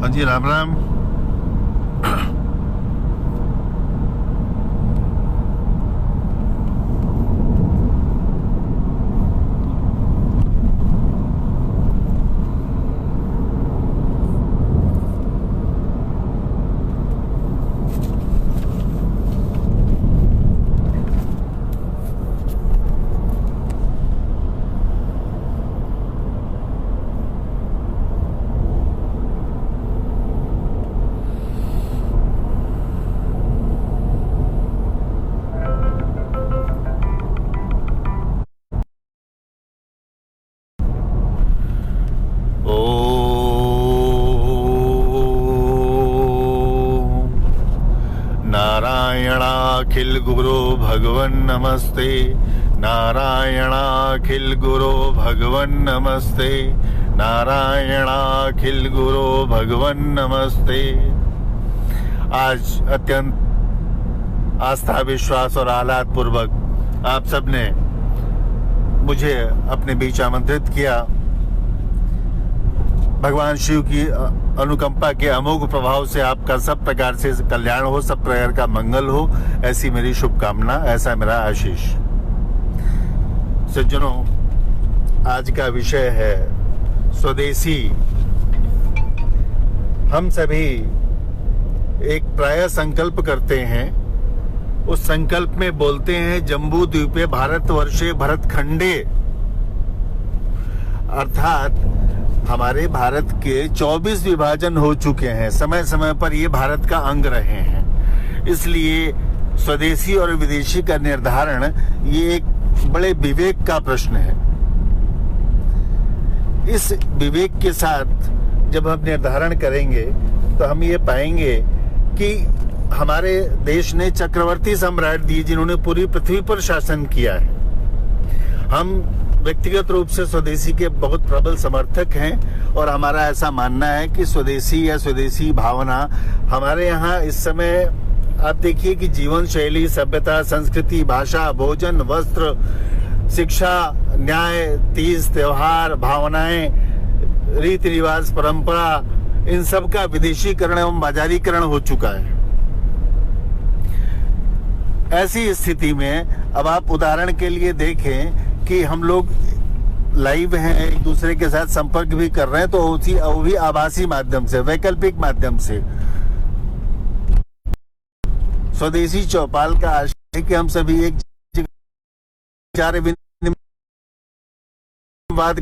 हाँ जी, राम राम। नारायणाखिल गुरु भगवन नमस्ते, नारायणाखिल गुरु भगवन नमस्ते, नारायणाखिल गुरु भगवन नमस्ते। आज अत्यंत आस्था, विश्वास और आह्लाद पूर्वक आप सबने मुझे अपने बीच आमंत्रित किया। भगवान शिव की अनुकंपा के अमोघ प्रभाव से आपका सब प्रकार से कल्याण हो, सब प्रकार का मंगल हो, ऐसी मेरी शुभकामना, ऐसा मेरा आशीष। सज्जनों, आज का विषय है स्वदेशी। हम सभी एक प्राय संकल्प करते हैं, उस संकल्प में बोलते हैं जम्बू द्वीपे भारतवर्षे भरतखंडे, अर्थात हमारे भारत के 24 विभाजन हो चुके हैं, समय समय पर ये भारत का अंग रहे हैं। इसलिए स्वदेशी और विदेशी का निर्धारण ये एक बड़े विवेक का प्रश्न है। इस विवेक के साथ जब हम निर्धारण करेंगे तो हम ये पाएंगे कि हमारे देश ने चक्रवर्ती सम्राट दिए जिन्होंने पूरी पृथ्वी पर शासन किया है। हम व्यक्तिगत रूप से स्वदेशी के बहुत प्रबल समर्थक हैं और हमारा ऐसा मानना है कि स्वदेशी या स्वदेशी भावना हमारे यहाँ इस समय, आप देखिए कि जीवन शैली, सभ्यता, संस्कृति, भाषा, भोजन, वस्त्र, शिक्षा, न्याय, तीज, त्योहार, भावनाएं, रीति रिवाज, परंपरा, इन सब का विदेशीकरण एवं बाजारीकरण हो चुका है। ऐसी स्थिति में अब आप उदाहरण के लिए देखें कि हम लोग लाइव हैं, एक दूसरे के साथ संपर्क भी कर रहे हैं, तो वो भी आभासी माध्यम से, वैकल्पिक माध्यम से। स्वदेशी चौपाल का आशय है कि हम सभी एक विचार विनिमयवाद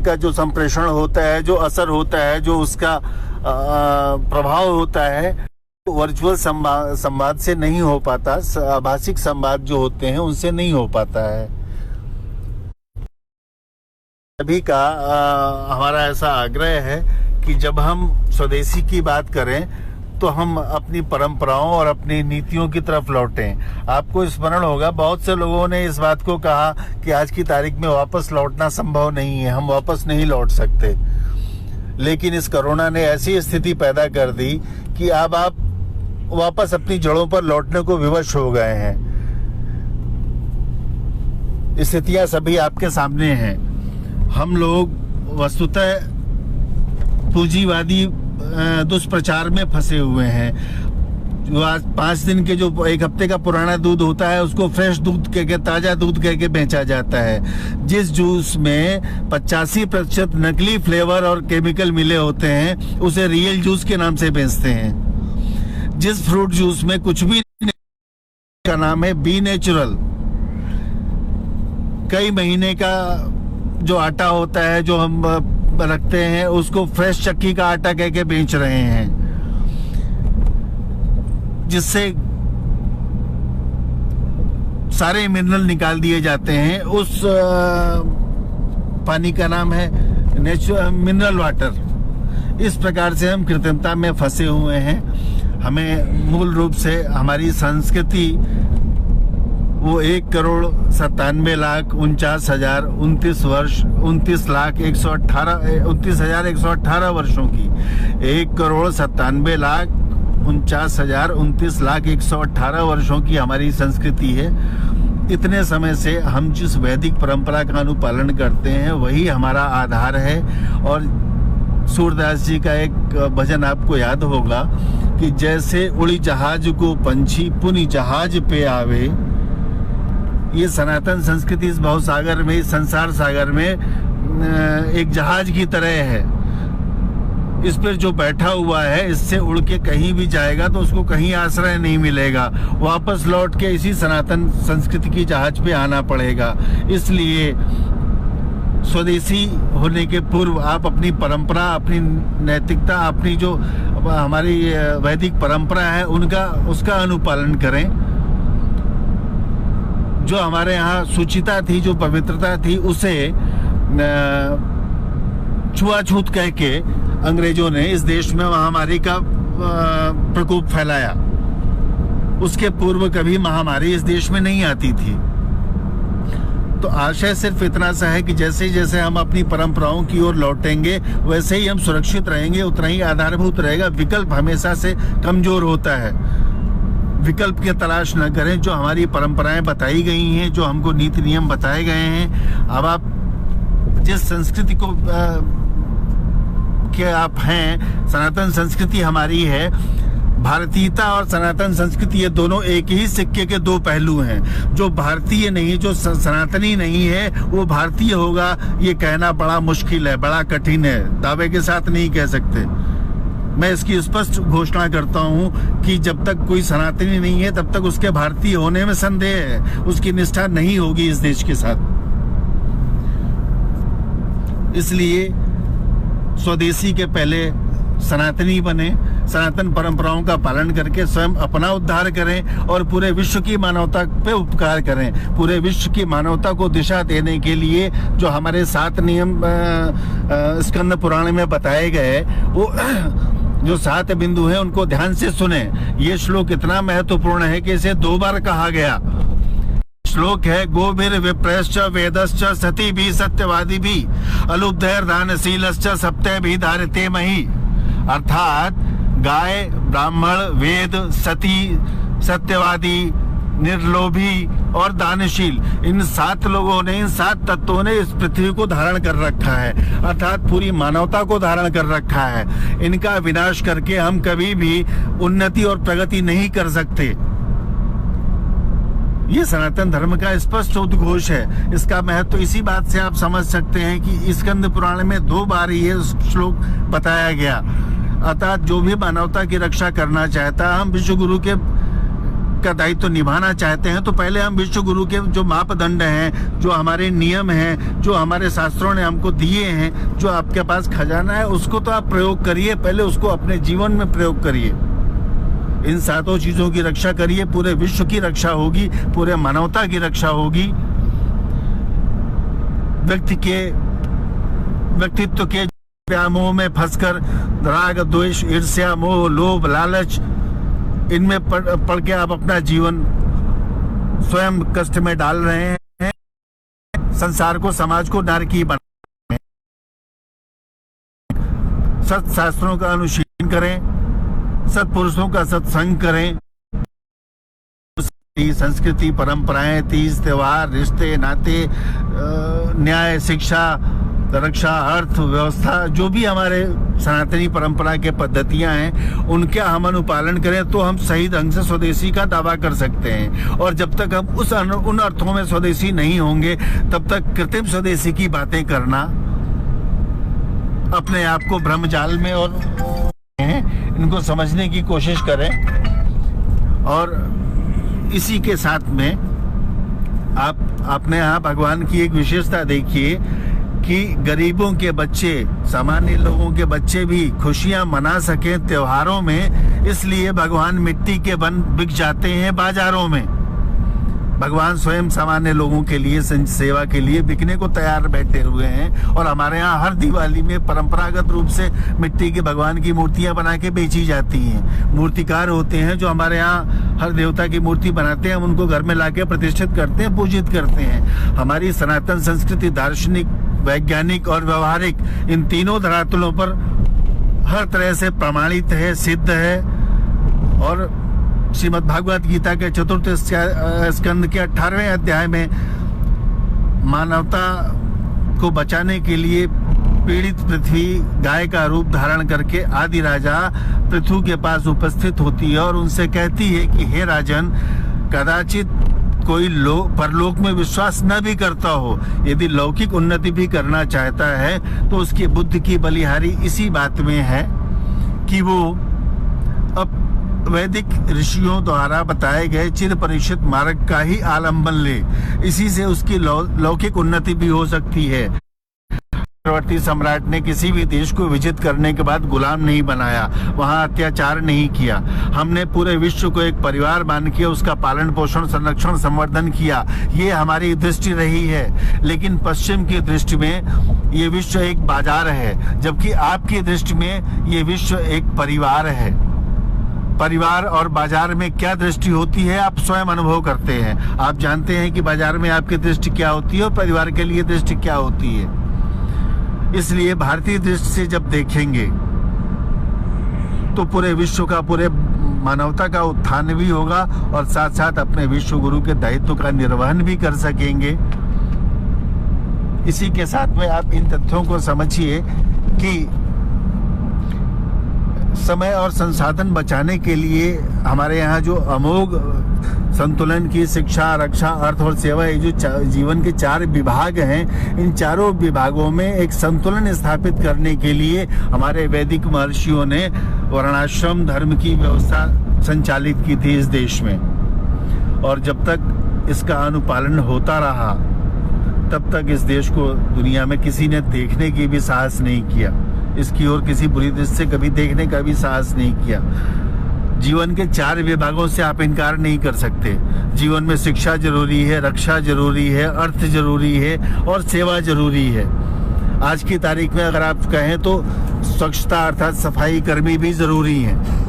का जो संप्रेषण होता है, जो असर होता है, जो उसका प्रभाव होता है, वर्चुअल संवाद से नहीं हो पाता, आभासिक संवाद जो होते हैं उनसे नहीं हो पाता है। सभी का हमारा ऐसा आग्रह है कि जब हम स्वदेशी की बात करें तो हम अपनी परंपराओं और अपनी नीतियों की तरफ लौटें। आपको स्मरण होगा, बहुत से लोगों ने इस बात को कहा कि आज की तारीख में वापस लौटना संभव नहीं है, हम वापस नहीं लौट सकते। लेकिन इस कोरोना ने ऐसी स्थिति पैदा कर दी कि अब आप वापस अपनी जड़ों पर लौटने को विवश हो गए हैं। स्थितियां सभी आपके सामने हैं। हम लोग वस्तुतः पूंजीवादी दुष्प्रचार में फंसे हुए हैं। जो आज 5 दिन के, जो 1 हफ्ते का पुराना दूध होता है, उसको फ्रेश दूध कह के, ताजा दूध कह के बेचा जाता है। जिस जूस में 85% नकली फ्लेवर और केमिकल मिले होते हैं, उसे रियल जूस के नाम से बेचते हैं। जिस फ्रूट जूस में कुछ भी का नाम है बी नेचुरल, कई महीने का जो आटा होता है जो हम रखते हैं, उसको फ्रेश चक्की का आटा कह के बेच रहे हैं, जिससे सारे मिनरल निकाल दिए जाते हैं। उस पानी का नाम है मिनरल वाटर। इस प्रकार से हम कृत्रिमता में फंसे हुए हैं। हमें मूल रूप से हमारी संस्कृति वो 1,97,29,118 वर्षों की, 1,97,29,118 वर्षों की हमारी संस्कृति है। इतने समय से हम जिस वैदिक परंपरा का अनुपालन करते हैं वही हमारा आधार है। और सूरदास जी का एक भजन आपको याद होगा कि जैसे उड़ी जहाज को पंछी पुनि जहाज पे आवे। ये सनातन संस्कृति इस भाव सागर में, इस संसार सागर में एक जहाज की तरह है। इस पर जो बैठा हुआ है इससे उड़ के कहीं भी जाएगा तो उसको कहीं आश्रय नहीं मिलेगा, वापस लौट के इसी सनातन संस्कृति की जहाज पे आना पड़ेगा। इसलिए स्वदेशी होने के पूर्व आप अपनी परंपरा, अपनी नैतिकता, अपनी जो हमारी वैदिक परंपरा है उसका अनुपालन करें। जो हमारे यहाँ शुचिता थी, जो पवित्रता थी, उसे छुआछूत कह के अंग्रेजों ने इस देश में महामारी का प्रकोप फैलाया। उसके पूर्व कभी महामारी इस देश में नहीं आती थी। तो आशय सिर्फ इतना सा है कि जैसे जैसे हम अपनी परंपराओं की ओर लौटेंगे वैसे ही हम सुरक्षित रहेंगे, उतना ही आधारभूत रहेगा। विकल्प हमेशा से कमजोर होता है। विकल्प की तलाश न करें। जो हमारी परंपराएं बताई गई हैं, जो हमको नीति नियम बताए गए हैं, अब आप जिस संस्कृति को के आप हैं, सनातन संस्कृति हमारी है। भारतीयता और सनातन संस्कृति ये दोनों एक ही सिक्के के दो पहलू हैं। जो भारतीय नहीं, जो सनातनी नहीं है, वो भारतीय होगा ये कहना बड़ा मुश्किल है, बड़ा कठिन है, दावे के साथ नहीं कह सकते। मैं इसकी स्पष्ट घोषणा करता हूं कि जब तक कोई सनातनी नहीं है तब तक उसके भारतीय होने में संदेह है, उसकी निष्ठा नहीं होगी इस देश के साथ। इसलिए स्वदेशी के पहले सनातनी बने, सनातन परंपराओं का पालन करके स्वयं अपना उद्धार करें और पूरे विश्व की मानवता पे उपकार करें। पूरे विश्व की मानवता को दिशा देने के लिए जो हमारे 7 नियम स्कंद पुराण में बताए गए, वो जो 7 बिंदु हैं उनको ध्यान से सुने। ये श्लोक इतना महत्वपूर्ण है कि इसे 2 बार कहा गया। श्लोक है, गोभिर विप्रश्च वेदश्च सती भी सत्यवादी भी अलुब्धैर दानशीलश्च सप्तै भी धारते मही। अर्थात गाय, ब्राह्मण, वेद, सती, सत्यवादी, निर्लोभी और दानशील, इन 7 लोगों ने, इन 7 तत्वों ने इस पृथ्वी को धारण कर रखा है, अर्थात पूरी मानवता को धारण कर रखा है। इनका विनाश करके हम कभी भी उन्नति और प्रगति नहीं कर सकते। ये सनातन धर्म का स्पष्ट उद्घोष है। इसका महत्व इसी बात से आप समझ सकते हैं कि स्कंद पुराण में 2 बार ये श्लोक बताया गया। अर्थात जो भी मानवता की रक्षा करना चाहता है, हम विश्व गुरु का दायित्व निभाना चाहते हैं, तो पहले हम विश्व गुरु के जो मापदंड हैं, जो हमारे नियम हैं, जो हमारे शास्त्रों ने हमको दिए हैं, जो आपके पास खजाना है, उसको तो आप प्रयोग करिए। पहले उसको अपने जीवन में प्रयोग करिए। इन 7 चीजों की रक्षा करिए, पूरे विश्व की रक्षा होगी, पूरे मानवता की रक्षा होगी। व्यक्तित्व के व्यामोह में फंसकर राग, द्वेष, ईर्ष्या, मोह, लोभ, लालच, इनमें पड़ के आप अपना जीवन स्वयं कष्ट में डाल रहे हैं। संसार को, समाज को नारकीय बना। सत शास्त्रों का अनुशीलन करें, सत्पुरुषों का सत्संग करें। संस्कृति, परंपराएं, तीज त्योहार, रिश्ते नाते, न्याय, शिक्षा, रक्षा, अर्थ व्यवस्था, जो भी हमारे सनातनी परंपरा के पद्धतियां हैं, उनका हम अनुपालन करें तो हम सही ढंग से स्वदेशी का दावा कर सकते हैं। और जब तक हम उन अर्थों में स्वदेशी नहीं होंगे, तब तक कृत्रिम स्वदेशी की बातें करना, अपने आप को भ्रमजाल में और इनको समझने की कोशिश करें। और इसी के साथ में आप अपने यहाँ भगवान की एक विशेषता देखिए कि गरीबों के बच्चे, सामान्य लोगों के बच्चे भी खुशियां मना सकें त्योहारों में, इसलिए भगवान मिट्टी के बन बिक जाते हैं बाजारों में। भगवान स्वयं सामान्य लोगों के लिए, सेवा के लिए बिकने को तैयार बैठे हुए हैं। और हमारे यहाँ हर दिवाली में परंपरागत रूप से मिट्टी के भगवान की मूर्तियां बना के बेची जाती हैं। मूर्तिकार होते हैं जो हमारे यहाँ हर देवता की मूर्ति बनाते हैं, हम उनको घर में लाके प्रतिष्ठित करते हैं, पूजित करते हैं। हमारी सनातन संस्कृति दार्शनिक, वैज्ञानिक और व्यवहारिक, इन तीनों धरातलों पर हर तरह से प्रमाणित है, सिद्ध है। और श्रीमद् भागवत गीता के 4th स्कंद के 18वें अध्याय में मानवता को बचाने के लिए पीड़ित पृथ्वी गाय का रूप धारण करके आदि राजा पृथु के पास उपस्थित होती है और उनसे कहती है कि हे राजन, कदाचित कोई परलोक में विश्वास न भी करता हो, यदि लौकिक उन्नति भी करना चाहता है तो उसकी बुद्धि की बलिहारी इसी बात में है कि वो अब वैदिक ऋषियों द्वारा बताए गए चिर परीक्षित मार्ग का ही आलंबन ले। इसी से उसकी लौकिक उन्नति भी हो सकती है। चक्रवर्ती सम्राट ने किसी भी देश को विजित करने के बाद गुलाम नहीं बनाया, वहां अत्याचार नहीं किया। हमने पूरे विश्व को एक परिवार मान के उसका पालन पोषण संरक्षण संवर्धन किया। ये हमारी दृष्टि रही है। लेकिन पश्चिम की दृष्टि में ये विश्व एक बाजार है, जबकि आपकी दृष्टि में ये विश्व एक परिवार है। परिवार और बाजार में क्या दृष्टि होती है आप स्वयं अनुभव करते हैं। आप जानते हैं कि बाजार में आपकी दृष्टि क्या होती है और परिवार के लिए दृष्टि क्या होती है। इसलिए भारतीय दृष्टि से जब देखेंगे तो पूरे विश्व का, पूरे मानवता का उत्थान भी होगा और साथ साथ अपने विश्व गुरु के दायित्व का निर्वहन भी कर सकेंगे। इसी के साथ में आप इन तथ्यों को समझिए कि समय और संसाधन बचाने के लिए हमारे यहाँ जो अमोघ संतुलन की शिक्षा, रक्षा, अर्थ और सेवा, ये जो जीवन के 4 विभाग हैं, इन चारों विभागों में एक संतुलन स्थापित करने के लिए हमारे वैदिक महर्षियों ने वर्णाश्रम धर्म की व्यवस्था संचालित की थी इस देश में। और जब तक इसका अनुपालन होता रहा तब तक इस देश को दुनिया में किसी ने देखने की भी साहस नहीं किया। इसकी ओर किसी बुरी दृष्टि से कभी देखने का भी साहस नहीं किया। जीवन के 4 विभागों से आप इनकार नहीं कर सकते। जीवन में शिक्षा जरूरी है, रक्षा जरूरी है, अर्थ जरूरी है और सेवा जरूरी है। आज की तारीख में अगर आप कहें तो स्वच्छता अर्थात सफाई कर्मी भी जरूरी हैं।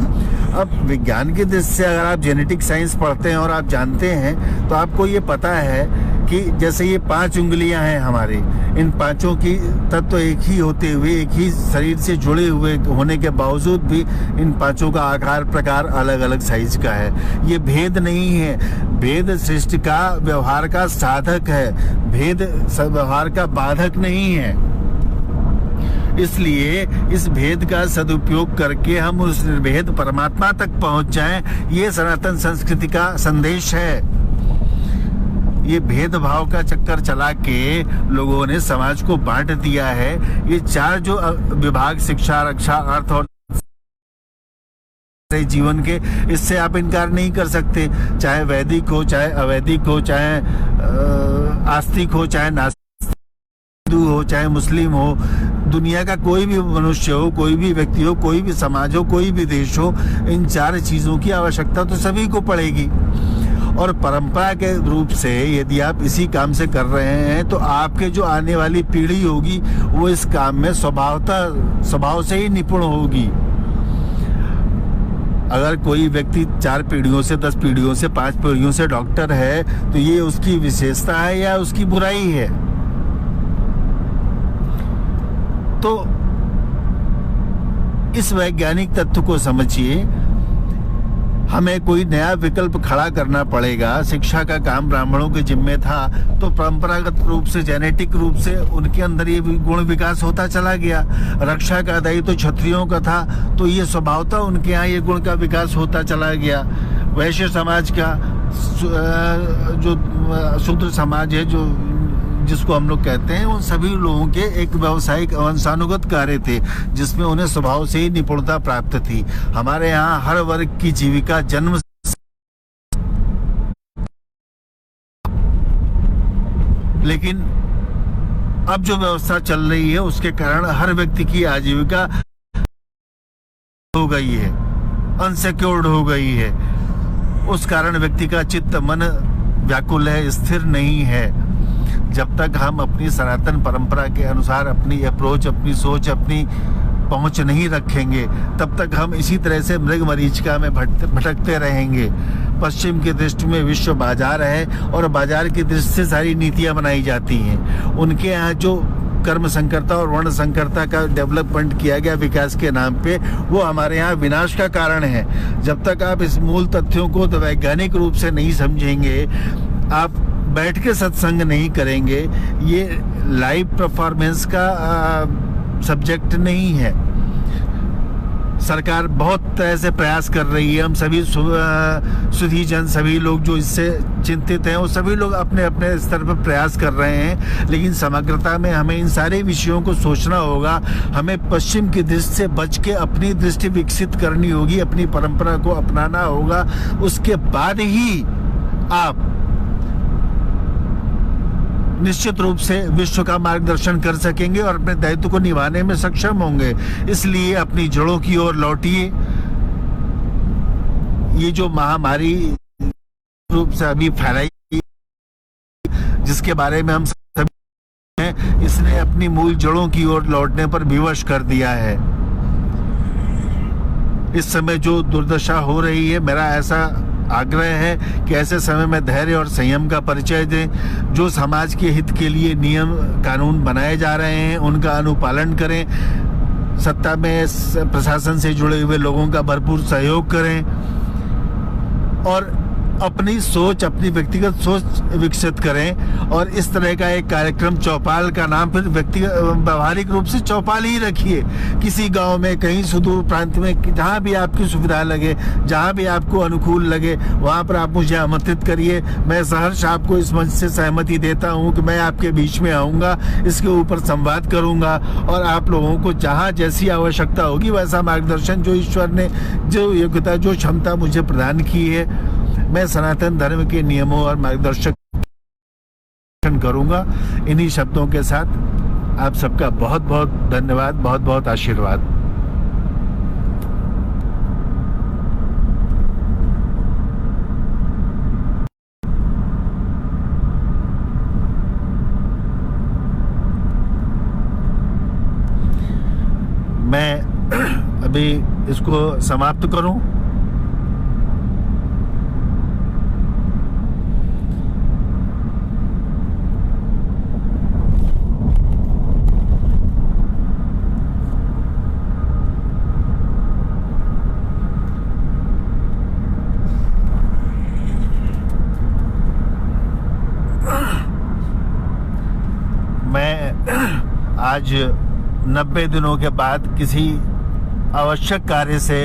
अब विज्ञान की दृष्टि से अगर आप जेनेटिक साइंस पढ़ते हैं और आप जानते हैं तो आपको ये पता है कि जैसे ये 5 उंगलियां हैं हमारे, इन 5 की तत्व एक ही होते हुए, एक ही शरीर से जुड़े हुए होने के बावजूद भी इन 5 का आकार प्रकार अलग अलग साइज का है। ये भेद नहीं है। भेद सृष्टि का व्यवहार का साधक है, भेद व्यवहार का बाधक नहीं है। इसलिए इस भेद का सदुपयोग करके हम उस निर्भेद परमात्मा तक पहुंच जाएं, ये सनातन संस्कृति का संदेश है। ये भेदभाव का चक्कर चला के लोगों ने समाज को बांट दिया है। ये 4 जो विभाग, शिक्षा, रक्षा, अर्थ और जीवन के, इससे आप इनकार नहीं कर सकते। चाहे वैदिक हो, चाहे अवैदिक हो, चाहे आस्तिक हो, चाहे नास्तिक, हिंदू हो, चाहे मुस्लिम हो, दुनिया का कोई भी मनुष्य हो, कोई भी व्यक्ति हो, कोई भी समाज हो, कोई भी देश हो, इन 4 चीजों की आवश्यकता तो सभी को पड़ेगी। और परंपरा के रूप से यदि आप इसी काम से कर रहे हैं तो आपके जो आने वाली पीढ़ी होगी वो इस काम में स्वभाव से ही निपुण होगी। अगर कोई व्यक्ति 4 पीढ़ियों से, 10 पीढ़ियों से, 5 पीढ़ियों से डॉक्टर है तो ये उसकी विशेषता है या उसकी बुराई है? तो इस वैज्ञानिक तत्व को समझिए। हमें कोई नया विकल्प खड़ा करना पड़ेगा। शिक्षा का काम ब्राह्मणों के जिम्मे था तो परंपरागत रूप से, जेनेटिक रूप से उनके अंदर ये गुण विकास होता चला गया। रक्षा का दायित्व तो क्षत्रियों का था तो ये स्वभावतः उनके यहाँ ये गुण का विकास होता चला गया। वैश्य समाज का, जो शूद्र समाज है, जो जिसको हम लोग कहते हैं, उन सभी लोगों के एक व्यावसायिक वंशानुगत कार्य थे जिसमें उन्हें स्वभाव से ही निपुणता प्राप्त थी। हमारे यहाँ हर वर्ग की जीविका जन्म, लेकिन अब जो व्यवस्था चल रही है उसके कारण हर व्यक्ति की आजीविका हो गई है, अनसिक्योर्ड हो गई है। उस कारण व्यक्ति का चित्त, मन व्याकुल है, स्थिर नहीं है। जब तक हम अपनी सनातन परंपरा के अनुसार अपनी अप्रोच, अपनी सोच, अपनी पहुंच नहीं रखेंगे तब तक हम इसी तरह से मृग मरीचिका में भटकते रहेंगे। पश्चिम की दृष्टि में विश्व बाजार है और बाजार की दृष्टि से सारी नीतियां बनाई जाती हैं। उनके यहाँ जो कर्म संकरता और वर्ण संकरता का डेवलपमेंट किया गया विकास के नाम पे, वो हमारे यहाँ विनाश का कारण है। जब तक आप इस मूल तथ्यों को तो वैज्ञानिक रूप से नहीं समझेंगे, आप बैठ के सत्संग नहीं करेंगे, ये लाइव परफॉर्मेंस का सब्जेक्ट नहीं है। सरकार बहुत तरह से प्रयास कर रही है। हम सभी सुधीजन, सभी लोग जो इससे चिंतित हैं, वो सभी लोग अपने अपने स्तर पर प्रयास कर रहे हैं, लेकिन समग्रता में हमें इन सारे विषयों को सोचना होगा। हमें पश्चिम की दृष्टि से बच के अपनी दृष्टि विकसित करनी होगी, अपनी परंपरा को अपनाना होगा। उसके बाद ही आप निश्चित रूप से विश्व का मार्गदर्शन कर सकेंगे और अपने दायित्व को निभाने में सक्षम होंगे। इसलिए अपनी जड़ों की ओर लौटिए। ये जो महामारी रूप से अभी फैलाई, जिसके बारे में हम सभी हैं, इसने अपनी मूल जड़ों की ओर लौटने पर विवश कर दिया है। इस समय जो दुर्दशा हो रही है, मेरा ऐसा आग्रह है कि ऐसे समय में धैर्य और संयम का परिचय दें। जो समाज के हित के लिए नियम कानून बनाए जा रहे हैं, उनका अनुपालन करें। सत्ता में प्रशासन से जुड़े हुए लोगों का भरपूर सहयोग करें और अपनी सोच, अपनी व्यक्तिगत सोच विकसित करें। और इस तरह का एक कार्यक्रम, चौपाल का नाम फिर व्यवहारिक रूप से चौपाल ही रखिए। किसी गांव में, कहीं सुदूर प्रांत में, जहां भी आपकी सुविधा लगे, जहां भी आपको अनुकूल लगे, वहां पर आप मुझे आमंत्रित करिए। मैं सहर्ष आपको इस मंच से सहमति देता हूं कि मैं आपके बीच में आऊंगा, इसके ऊपर संवाद करूंगा और आप लोगों को जहां जैसी आवश्यकता होगी वैसा मार्गदर्शन, जो ईश्वर ने जो योग्यता, जो क्षमता मुझे प्रदान की है, मैं सनातन धर्म के नियमों और मार्गदर्शक करूंगा। इन्हीं शब्दों के साथ आप सबका बहुत बहुत धन्यवाद, बहुत बहुत आशीर्वाद। मैं अभी इसको समाप्त करूं। आज 90 दिनों के बाद किसी आवश्यक कार्य से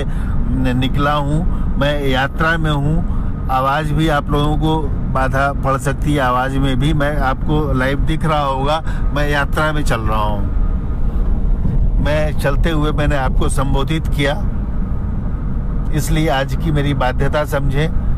निकला हूँ। मैं यात्रा में हूँ। आवाज़ भी आप लोगों को बाधा पड़ सकती है, आवाज़ में भी। मैं आपको लाइव दिख रहा होगा, मैं यात्रा में चल रहा हूँ। मैं चलते हुए मैंने आपको संबोधित किया, इसलिए आज की मेरी बाध्यता समझें।